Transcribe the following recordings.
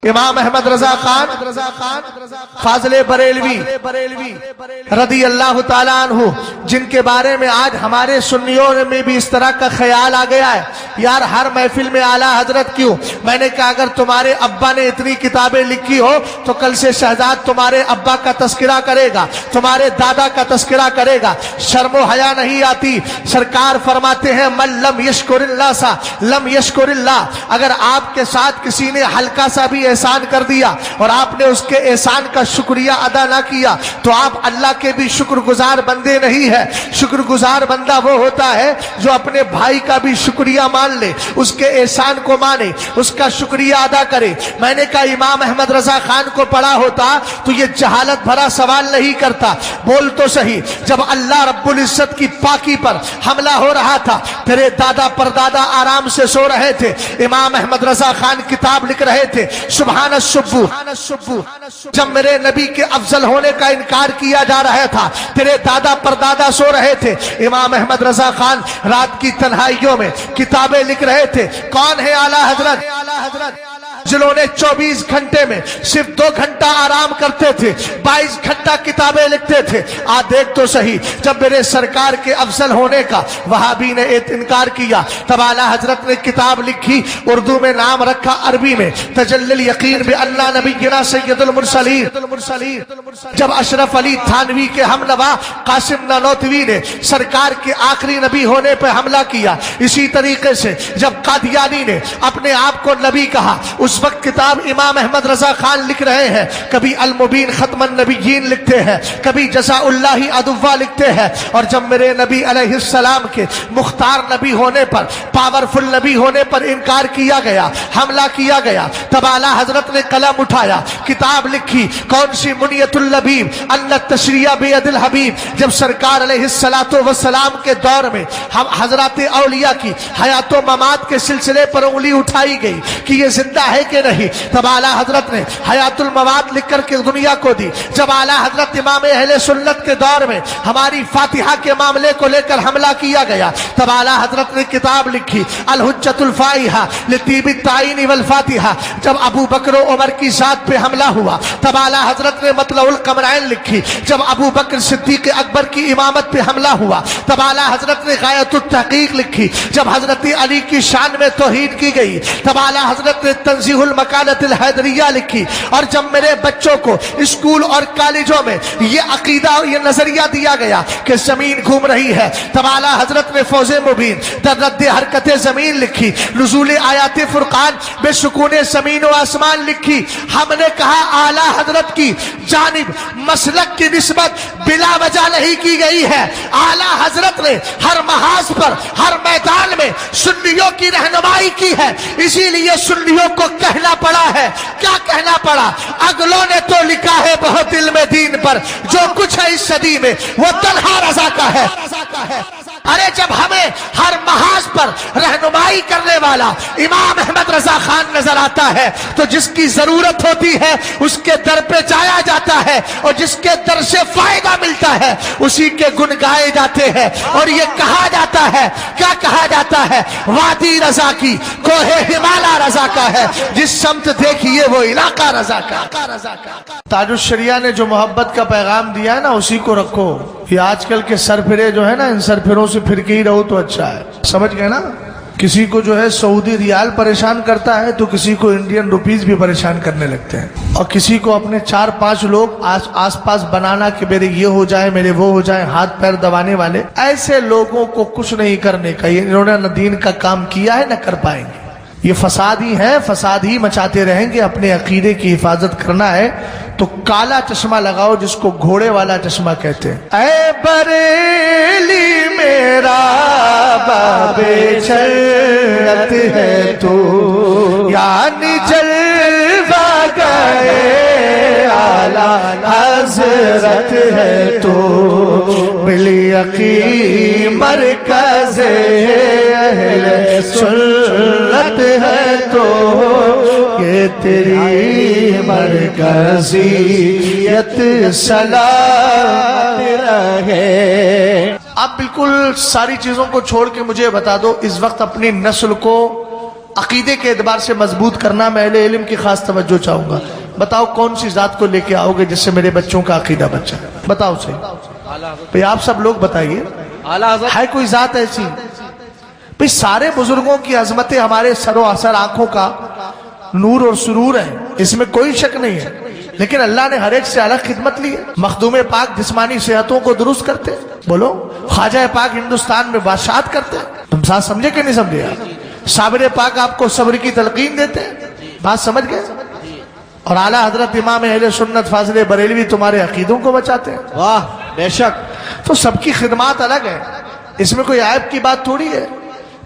امام احمد رضا خان فاضل بریلوی رضی اللہ تعالیٰ عنہ، جن کے بارے میں آج ہمارے سنیوں میں بھی اس طرح کا خیال آ گیا ہے، یار ہر محفل میں اعلیٰ حضرت کیوں؟ میں نے کہا اگر تمہارے ابا نے اتنی کتابیں لکھی ہو تو کل سے شہزاد تمہارے ابا کا تذکرہ کرے گا، تمہارے دادا کا تذکرہ کرے گا، شرم و حیا نہیں آتی؟ سرکار فرماتے ہیں من لم یشکر اللہ سا لم یشکر اللہ، اگر آپ کے ساتھ کسی نے ہلکا سا بھی احسان کر دیا اور آپ نے اس کے احسان کا شکریہ ادا نہ کیا تو آپ اللہ کے بھی شکر گزار بندے نہیں ہے۔ شکر گزار بندہ وہ ہوتا ہے جو اپنے بھائی کا بھی شکریہ مان لے، اس کے احسان کو مانے، اس کا شکریہ ادا کرے۔ میں نے کہا امام احمد رضا خان کو پڑھا ہوتا تو یہ جہالت بھرا سوال نہیں کرتا۔ بول تو صحیح، جب اللہ رب العزت کی پاکی پر حملہ ہو رہا تھا، تیرے دادا پردادا آرام سے سو رہے تھے، امام احمد رضا خان کتاب لکھ رہے تھے سبحان السبو، جب میرے نبی کے افضل ہونے کا انکار کیا جا رہا تھا، تیرے دادا پردادا سو رہے تھے، امام احمد رضا خان رات کی تنہائیوں میں کتابیں لکھ رہے تھے۔ کون ہے اعلیٰ حضرت؟ جنہوں نے 24 گھنٹے میں صرف 2 گھنٹہ آرام کرتے تھے، 22 گھنٹہ کتابیں لکھتے تھے۔ دیکھ تو صحیح، جب میرے سرکار کے افضل ہونے کا وہابی نے انکار کیا تب اعلیٰ حضرت نے کتاب لکھی، اردو میں نام رکھا، عربی میں تجلی الیقین بأن نبینا سید المرسلین۔ جب اشرف علی تھانوی کے ہمنوا قاسم نانوتوی نے سرکار کے آخری نبی ہونے پہ حملہ کیا، اسی طریقے سے جب قادیانی نے اپنے آپ کو نبی کہا، اس وقت کتاب امام احمد رضا خان لکھ رہے ہیں، کبھی المبین ختم النبیین لکھتے ہیں، کبھی جزاء اللہ ادوا لکھتے ہیں۔ اور جب میرے نبی علیہ السلام کے مختار نبی ہونے پر، پاورفل نبی ہونے پر انکار کیا گیا، حملہ کیا گیا، تب اعلیٰ حضرت نے قلم اٹھایا، کتاب لکھی۔ کون سی؟ منیت اللبیب ان التشریع بید الحبیب۔ جب سرکار علیہ السلام کے دور میں ہم حضرات اولیاء کی حیات و ممات کے سلسلے پر انگلی اٹھائی گئی کہ یہ زندہ ہے کہ نہیں، تب اعلیٰ حضرت نے حیات المواد لکھ کر کے دنیا کو دی۔ جب اعلیٰ حضرت امام اہل سنت کے دور میں ہماری فاتحہ کے معاملے کو لے کر حملہ کیا گیا، تب اعلیٰ حضرت نے کتاب لکھی الحجۃ الفائحہ لطیب التعین والفاتحہ۔ جب ابو بکر و عمر کی ذات پہ حملہ ہوا تب اعلیٰ حضرت نے مطلع القمرین لکھی۔ جب ابو بکر صدیق اکبر کی امامت پہ حملہ ہوا تب اعلیٰ حضرت نے غایۃ التحقیق لکھی۔ جب حضرت علی کی شان میں توحید کی گئی تب اعلیٰ حضرت نے تنزیہ المکانۃ الحیدریہ لکھی۔ اور جب میرے بچوں کو اسکول اور کالجوں میں یہ عقیدہ اور یہ نظریہ دیا گیا کہ زمین گھوم رہی ہے، تب اعلیٰ حضرت نے فوز مبین در رد حرکت زمین لکھی، نزول آیات فرقان بے سکون زمین و آسمان لکھی۔ ہم نے کہا اعلیٰ حضرت کی جانب مسلک کی نسبت بلا وجہ نہیں کی گئی ہے، اعلیٰ حضرت نے ہر محاذ پر ہر میدان میں سنیوں کی رہنمائی کی ہے، اسی لیے سنیوں کو کہنا پڑا ہے۔ کیا کہنا پڑا؟ اگلوں نے تو لکھا ہے بہت علم دین پر، جو کچھ ہے اس صدی میں وہ تنہا رضا کا ہے۔ ارے جب ہمیں ہر محاذ پر رہنمائی کرنے والا امام احمد رضا خان نظر آتا ہے تو جس کی ضرورت ہوتی ہے اس کے در پہ جایا جاتا ہے، اور جس کے در سے فائدہ ملتا ہے اسی کے گن گائے جاتے ہیں۔ اور یہ کہا جاتا ہے، کیا کہا جاتا ہے؟ وادی رضا کی کوہ ہمالا رضا کا ہے، جس سمت دیکھیے وہ علاقہ رضا کا۔ تاج الشریعہ نے جو محبت کا پیغام دیا ہے نا اسی کو رکھو۔ یہ آج کل کے سرفرے جو ہے نا، ان سرفروں سے پھر کے ہی رہو تو اچھا ہے، سمجھ گئے نا؟ کسی کو جو ہے سعودی ریال پریشان کرتا ہے تو کسی کو انڈین روپیز بھی پریشان کرنے لگتے ہیں، اور کسی کو اپنے 4-5 لوگ آس پاس بنانا کہ میرے یہ ہو جائے میرے وہ ہو جائے، ہاتھ پیر دبانے والے۔ ایسے لوگوں کو کچھ نہیں کرنے کا، انہوں نے نہ دین کا کام کیا ہے نہ کر پائیں گے، یہ فسادی ہیں، فساد ہی مچاتے رہیں گے۔ اپنے عقیدے کی حفاظت کرنا ہے تو کالا چشمہ لگاؤ جس کو گھوڑے والا چشمہ کہتے ہیں۔ اے بریلی میرا باب شریعت ہے تو، یعنی جلوہ گئے اعلیٰ حضرت ہے تو، بالیقین مرکز اہل سنت ہے تو، یہ تیری مرکزیت سلامت رہے۔ آپ بالکل ساری چیزوں کو چھوڑ کے مجھے بتا دو، اس وقت اپنی نسل کو عقیدے کے اعتبار سے مضبوط کرنا، میں اہل علم کی خاص توجہ چاہوں گا۔ بتاؤ کون سی ذات کو لے کے آؤ گے جس سے میرے بچوں کا عقیدہ بچہ؟ بتاؤ صحیح بھئی، آپ سب لوگ بتائیے، ہے کوئی ذات ایسی؟ بھئی سارے بزرگوں کی عظمتیں ہمارے سر و اثر آنکھوں کا نور اور سرور ہے، اس میں کوئی شک نہیں ہے، لیکن اللہ نے ہر ایک سے الگ خدمت لی ہے۔ مخدوم پاک جسمانی صحتوں کو درست کرتے، بولو خواجہ پاک ہندوستان میں بادشاہت کرتے، تم ساتھ سمجھے کہ نہیں سمجھے؟ صابر پاک آپ کو صبر کی تلقین دیتے ہیں، بات سمجھ گئے؟ اور اعلیٰ حضرت امام اہل سنت فاضل بریلوی تمہارے عقیدوں کو بچاتے ہیں۔ واہ بے شک، تو سب کی خدمات الگ ہے، اس میں کوئی عیب کی بات تھوڑی ہے۔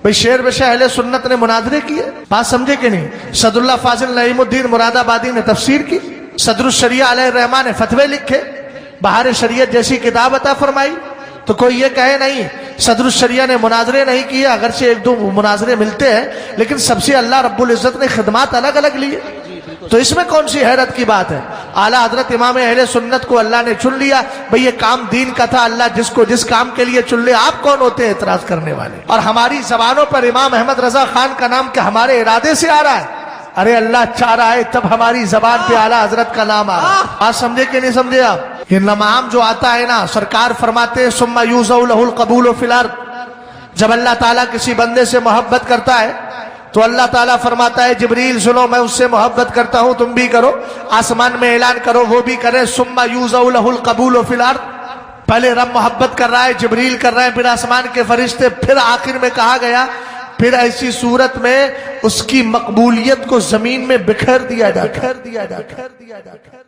بھئی شیر بشاہ اہل سنت نے مناظرے کیے، بات سمجھے کہ نہیں؟ صدر اللہ فاضل نعیم الدین مراد آبادی نے تفسیر کی، صدر الشریعہ علیہ الرحمٰن نے فتوے لکھے، بہار شریعت جیسی کتاب عطا فرمائی۔ تو کوئی یہ کہے نہیں صدر الشریعہ نے مناظرے نہیں کیے، اگرچہ ایک دو مناظرے ملتے ہیں لیکن سب سے اللہ رب العزت نے خدمات الگ الگ لیے، تو اس میں کون سی حیرت کی بات ہے؟ اعلیٰ حضرت امام اہل سنت کو اللہ نے چن لیا، بھئی یہ کام دین کا تھا، اللہ جس کو جس کام کے لیے چن لے، آپ کون ہوتے ہیں اعتراض کرنے والے؟ اور ہماری زبانوں پر امام احمد رضا خان کا نام کیا ہمارے ارادے سے آ رہا ہے؟ ارے اللہ چاہ رہا ہے تب ہماری زبان پہ اعلیٰ حضرت کا نام آ رہا ہے۔ بات سمجھے کہ نہیں سمجھے آپ؟ یہ نام جو آتا ہے نا، سرکار فرماتے ہیں ثم یوزع لہ القبول فی الارض، جب اللہ تعالیٰ کسی بندے سے محبت کرتا ہے تو اللہ تعالیٰ فرماتا ہے جبریل سنو میں اس سے محبت کرتا ہوں، تم بھی کرو، آسمان میں اعلان کرو وہ بھی کرے، ثم یوزع لہ القبول فی الارض۔ پہلے رب محبت کر رہا ہے، جبریل کر رہے ہیں، پھر آسمان کے فرشتے، پھر آخر میں کہا گیا پھر ایسی صورت میں اس کی مقبولیت کو زمین میں بکھیر دیا جاتا ہے۔